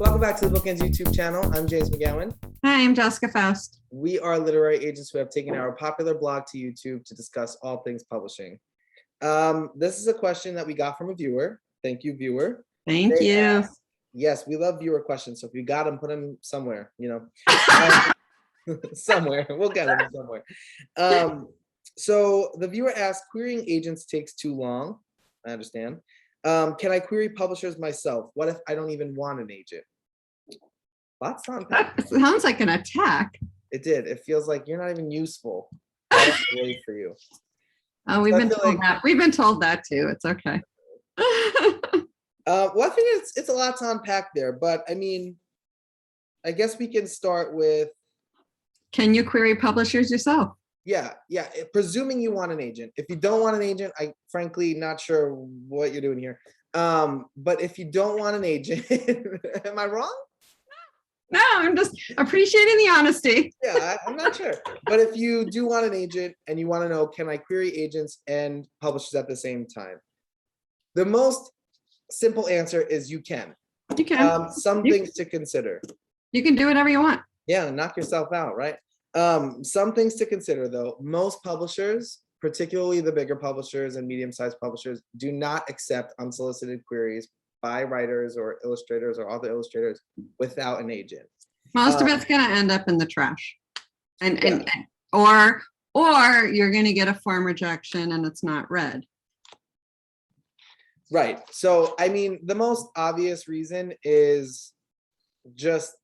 Welcome back to the BookEnds YouTube channel. I'm James McGowan. Hi, I'm Jessica Faust. We are literary agents who have taken our popular blog to YouTube to discuss all things publishing. This is a question that we got from a viewer. Thank you, viewer. Thank you. Yes, we love viewer questions. So if you got them, put them somewhere, somewhere. We'll get them somewhere. So the viewer asked, querying agents takes too long. I understand. Can I query publishers myself? What if I don't even want an agent? Lots on that. That sounds like an attack. It did. It feels like you're not even useful. I have to wait for you. Oh, we've been told that. We've been told that too. It's okay. Well, I think it's a lot to unpack there, but I mean, I guess we can start with. Can you query publishers yourself? Yeah. Presuming you want an agent. If you don't want an agent, I frankly not sure what you're doing here. But if you don't want an agent, am I wrong? No, I'm just appreciating the honesty. Yeah, I'm not sure. But if you do want an agent and you want to know, can I query agents and publishers at the same time? The most simple answer is you can. You can. Some things to consider. You can do whatever you want. Yeah, knock yourself out, right? Some things to consider though. Most publishers, particularly the bigger publishers and medium-sized publishers, do not accept unsolicited queries by writers or illustrators or other illustrators without an agent. Most of it's going to end up in the trash, or you're going to get a form rejection and it's not read. Right. So, I mean, the most obvious reason is just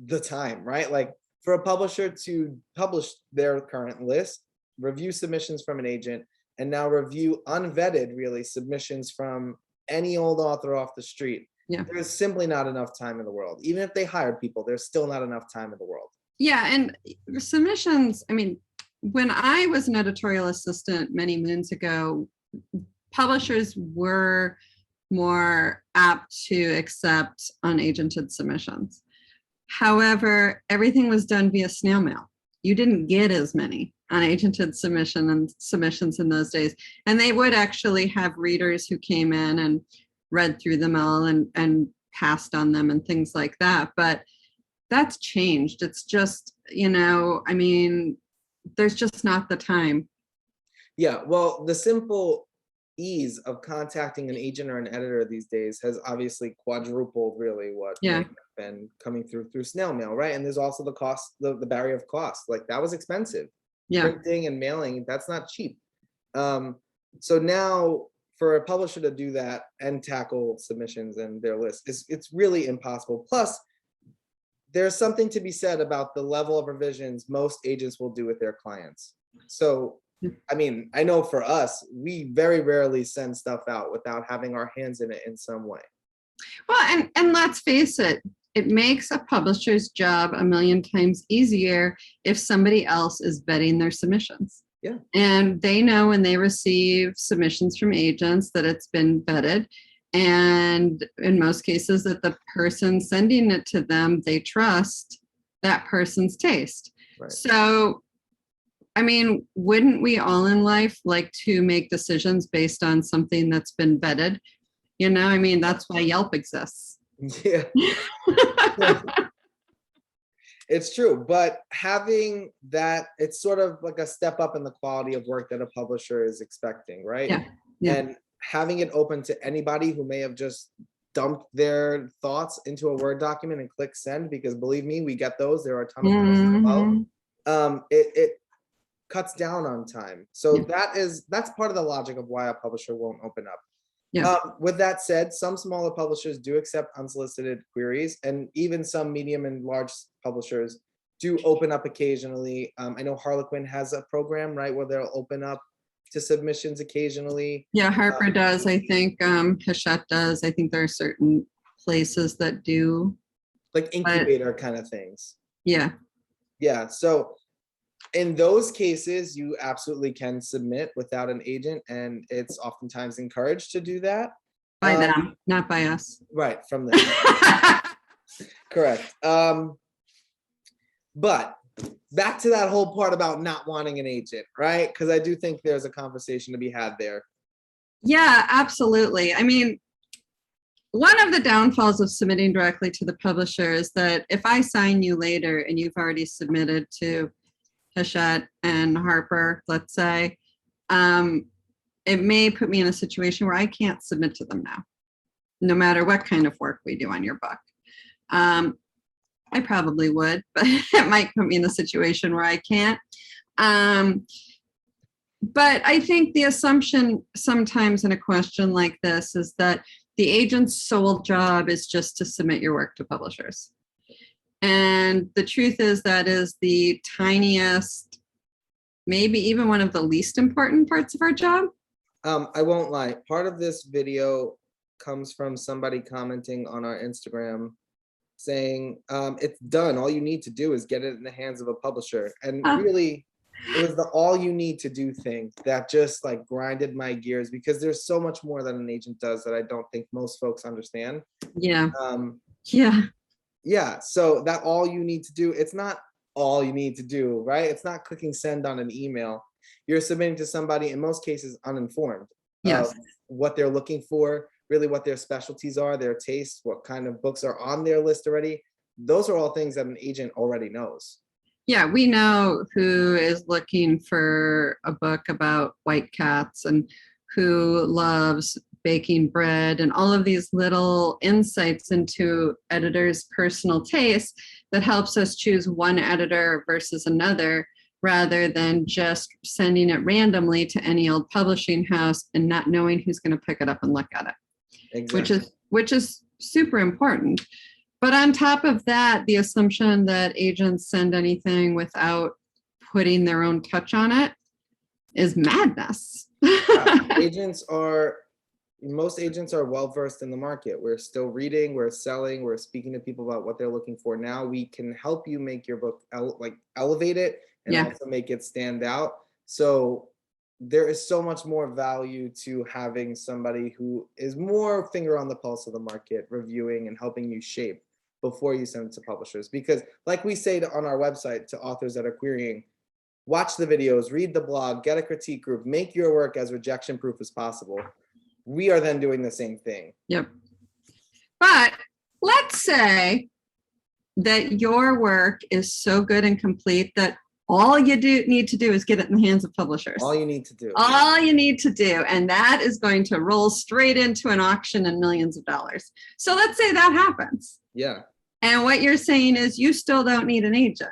the time, right? Like for a publisher to publish their current list, review submissions from an agent, and now review unvetted, really, submissions from any old author off the street. Yeah. There's simply not enough time in the world. Even if they hired people, there's still not enough time in the world. Yeah, and submissions, I mean, when I was an editorial assistant many moons ago, publishers were more apt to accept unagented submissions. However, everything was done via snail mail. You didn't get as many unagented submissions in those days. And they would actually have readers who came in and read through them all and passed on them and things like that. But that's changed. It's just, I mean, there's just not the time. Yeah, well, the simple ease of contacting an agent or an editor these days has obviously quadrupled really what been coming through snail mail, right? And there's also the cost, the barrier of cost. Like that was expensive. Yeah. Printing and mailing, that's not cheap. So now for a publisher to do that and tackle submissions and their list, it's really impossible. Plus, there's something to be said about the level of revisions most agents will do with their clients. So, I mean, I know for us, we very rarely send stuff out without having our hands in it in some way. Well, and let's face it, it makes a publisher's job a million times easier if somebody else is vetting their submissions. Yeah. And they know when they receive submissions from agents that it's been vetted. And in most cases that the person sending it to them, they trust that person's taste. Right. So, I mean, wouldn't we all in life like to make decisions based on something that's been vetted? I mean, that's why Yelp exists. Yeah. It's true, but having that, it's sort of like a step up in the quality of work that a publisher is expecting, right? Yeah. And having it open to anybody who may have just dumped their thoughts into a Word document and click send, because believe me, we get those. There are a ton of those as well. It cuts down on time. So that's part of the logic of why a publisher won't open up. Yeah. With that said, some smaller publishers do accept unsolicited queries, and even some medium and large publishers do open up occasionally. I know Harlequin has a program, right, where they'll open up to submissions occasionally. Yeah, Harper does. I think Hachette does. I think there are certain places that do. Like incubator kind of things. Yeah. Yeah. So in those cases, you absolutely can submit without an agent, and it's oftentimes encouraged to do that. By them, not by us. Right, from them. Correct. But back to that whole part about not wanting an agent, right? Because I do think there's a conversation to be had there. Yeah, absolutely. I mean, one of the downfalls of submitting directly to the publisher is that if I sign you later and you've already submitted to Hachette and Harper, let's say, it may put me in a situation where I can't submit to them now, no matter what kind of work we do on your book. I probably would, but it might put me in a situation where I can't. But I think the assumption sometimes in a question like this is that the agent's sole job is just to submit your work to publishers. And the truth is that is the tiniest, maybe even one of the least important parts of our job. I won't lie. Part of this video comes from somebody commenting on our Instagram saying, it's done. All you need to do is get it in the hands of a publisher. And really, it was the all you need to do thing that just like grinded my gears, because there's so much more that an agent does that I don't think most folks understand. Yeah. Yeah. So that all you need to do, it's not all you need to do, right? It's not clicking send on an email. You're submitting to somebody, in most cases, uninformed of what they're looking for, really what their specialties are, their tastes, what kind of books are on their list already. Those are all things that an agent already knows. Yeah, we know who is looking for a book about white cats and who loves baking bread and all of these little insights into editors' personal taste that helps us choose one editor versus another, rather than just sending it randomly to any old publishing house and not knowing who's going to pick it up and look at it. Exactly. Which is super important. But on top of that, the assumption that agents send anything without putting their own touch on it is madness. Most agents are well-versed in the market. We're still reading, we're selling, we're speaking to people about what they're looking for. Now we can help you make your book, elevate it and also make it stand out. So there is so much more value to having somebody who is more finger on the pulse of the market, reviewing and helping you shape before you send it to publishers. Because like we say on our website to authors that are querying, watch the videos, read the blog, get a critique group, make your work as rejection proof as possible. We are then doing the same thing. Yep. But let's say that your work is so good and complete that all you need to do is get it in the hands of publishers. All you need to do. All you need to do. And that is going to roll straight into an auction and millions of dollars. So let's say that happens. Yeah. And what you're saying is you still don't need an agent.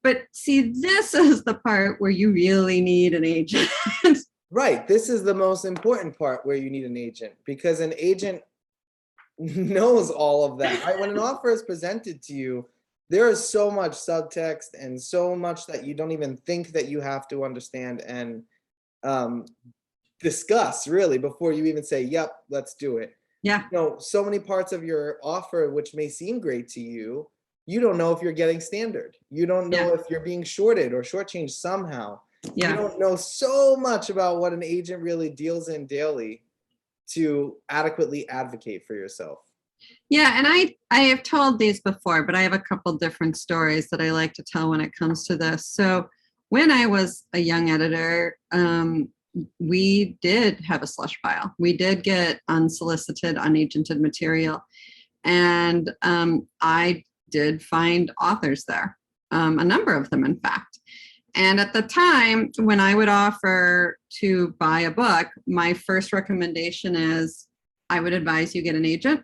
But see, this is the part where you really need an agent. Right. This is the most important part where you need an agent, because an agent knows all of that. Right? When an offer is presented to you, there is so much subtext and so much that you don't even think that you have to understand and discuss really before you even say, yep, let's do it. Yeah. You know, so many parts of your offer, which may seem great to you, you don't know if you're getting standard. You don't know if you're being shorted or shortchanged somehow. You don't know so much about what an agent really deals in daily to adequately advocate for yourself. Yeah, and I have told these before, but I have a couple different stories that I like to tell when it comes to this. So when I was a young editor, we did have a slush pile. We did get unsolicited, unagented material. And I did find authors there, a number of them, in fact. And at the time, when I would offer to buy a book, my first recommendation is I would advise you get an agent.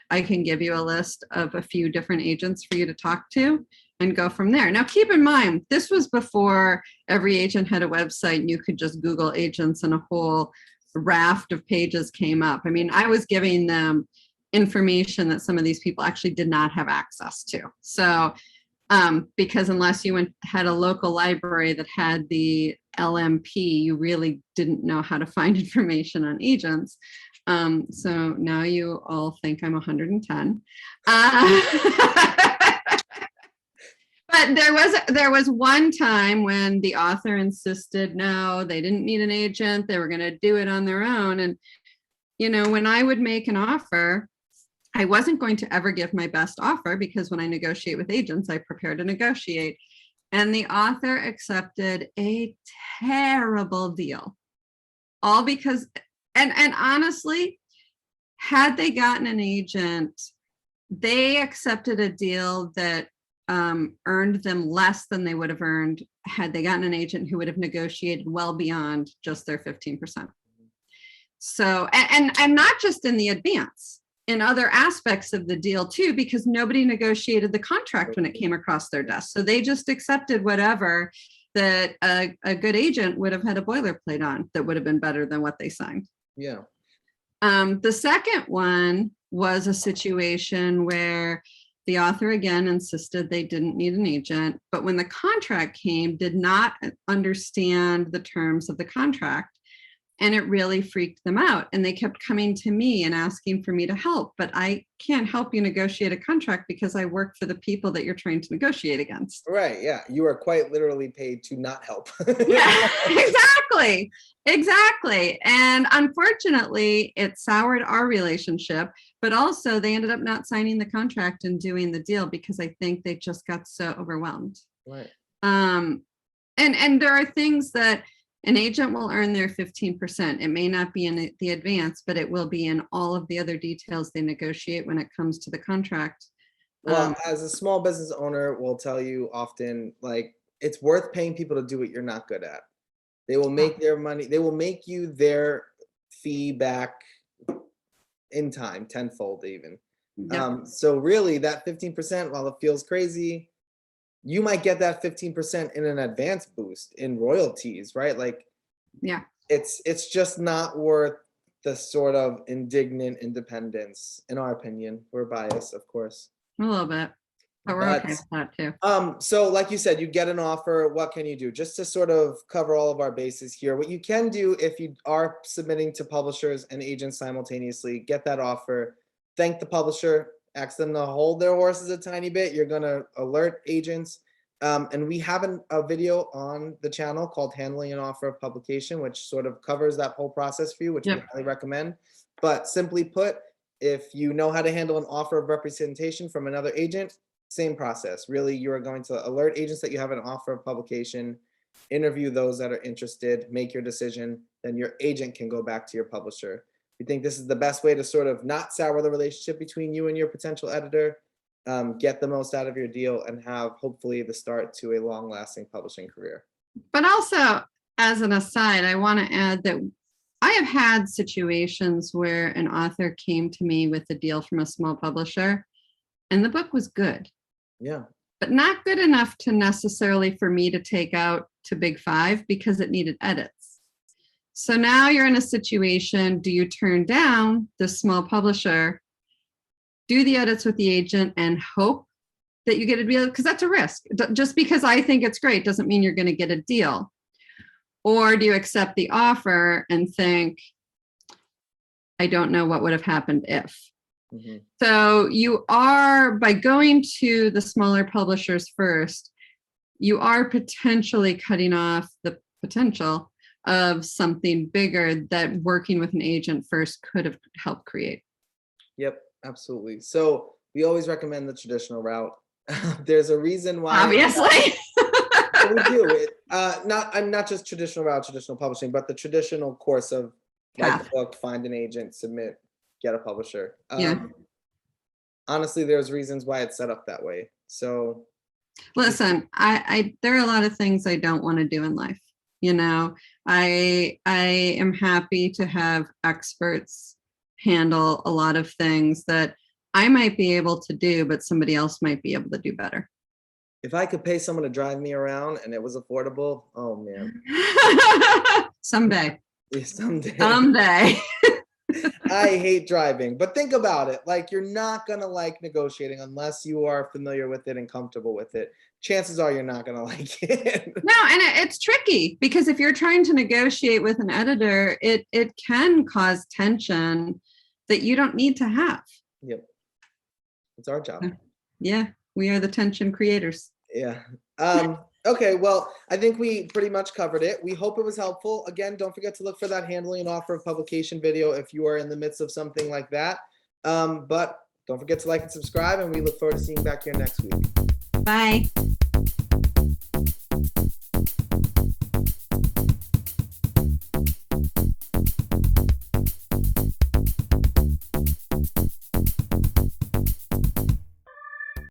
I can give you a list of a few different agents for you to talk to and go from there. Now, keep in mind, this was before every agent had a website and you could just Google agents and a whole raft of pages came up. I mean, I was giving them information that some of these people actually did not have access to. So, because unless you had a local library that had the LMP, you really didn't know how to find information on agents. So now you all think I'm 110. But there was one time when the author insisted, no, they didn't need an agent. They were going to do it on their own. And, you know, when I would make an offer, I wasn't going to ever give my best offer, because when I negotiate with agents, I prepare to negotiate. And the author accepted a terrible deal, all because, and honestly, had they gotten an agent, they accepted a deal that earned them less than they would have earned had they gotten an agent who would have negotiated well beyond just their 15%. So, and not just in the advance, in other aspects of the deal too, because nobody negotiated the contract when it came across their desk. So they just accepted whatever that a good agent would have had a boilerplate on that would have been better than what they signed. Yeah. The second one was a situation where the author again insisted they didn't need an agent, but when the contract came, did not understand the terms of the contract. And it really freaked them out. And they kept coming to me and asking for me to help, but I can't help you negotiate a contract because I work for the people that you're trying to negotiate against. Right. Yeah. You are quite literally paid to not help. Yeah, exactly. Exactly. And unfortunately, it soured our relationship, but also they ended up not signing the contract and doing the deal because I think they just got so overwhelmed. Right. And there are things that an agent will earn their 15%. It may not be in the advance, but it will be in all of the other details they negotiate when it comes to the contract. Well, as a small business owner, will tell you often, like, it's worth paying people to do what you're not good at. They will make their money. They will make you their fee back in time, tenfold even. Yep. So really that 15%, while it feels crazy, you might get that 15% in an advance boost in royalties, right? Like, yeah, it's just not worth the sort of indignant independence, in our opinion. We're biased, of course. a little bit, but we're okay with that too. So like you said, you get an offer. What can you do? Just to sort of cover all of our bases here, what you can do if you are submitting to publishers and agents simultaneously, get that offer, thank the publisher, ask them to hold their horses a tiny bit. You're going to alert agents. And we have a video on the channel called Handling an Offer of Publication, which sort of covers that whole process for you, which we highly recommend. But simply put, if you know how to handle an offer of representation from another agent, same process. Really, you are going to alert agents that you have an offer of publication, interview those that are interested, make your decision, then your agent can go back to your publisher. We think this is the best way to sort of not sour the relationship between you and your potential editor, get the most out of your deal, and have hopefully the start to a long-lasting publishing career. But also, as an aside, I want to add that I have had situations where an author came to me with a deal from a small publisher, and the book was good. Yeah. But not good enough to necessarily for me to take out to Big Five because it needed edits. So now you're in a situation, do you turn down the small publisher, do the edits with the agent, and hope that you get a deal? Because that's a risk. Just because I think it's great doesn't mean you're going to get a deal. Or do you accept the offer and think, I don't know what would have happened if. Mm-hmm. So you are, by going to the smaller publishers first, you are potentially cutting off the potential of something bigger that working with an agent first could have helped create. Yep, absolutely. So we always recommend the traditional route. There's a reason why. Obviously. We do it. Not just traditional route, traditional publishing, but the traditional course of write the book, find an agent, submit, get a publisher. Honestly, there's reasons why it's set up that way. So listen, I there are a lot of things I don't want to do in life. You know, I am happy to have experts handle a lot of things that I might be able to do, but somebody else might be able to do better. If I could pay someone to drive me around and it was affordable, oh man. Someday. Yeah, someday. Someday. I hate driving, but think about it. Like, you're not going to like negotiating unless you are familiar with it and comfortable with it. Chances are you're not going to like it. No, and it's tricky because if you're trying to negotiate with an editor, it can cause tension that you don't need to have. Yep. It's our job. Yeah, we are the tension creators. Yeah. Okay, well, I think we pretty much covered it. We hope it was helpful. Again, don't forget to look for that handling and offer of publication video if you are in the midst of something like that. But don't forget to like and subscribe, and we look forward to seeing you back here next week. Bye.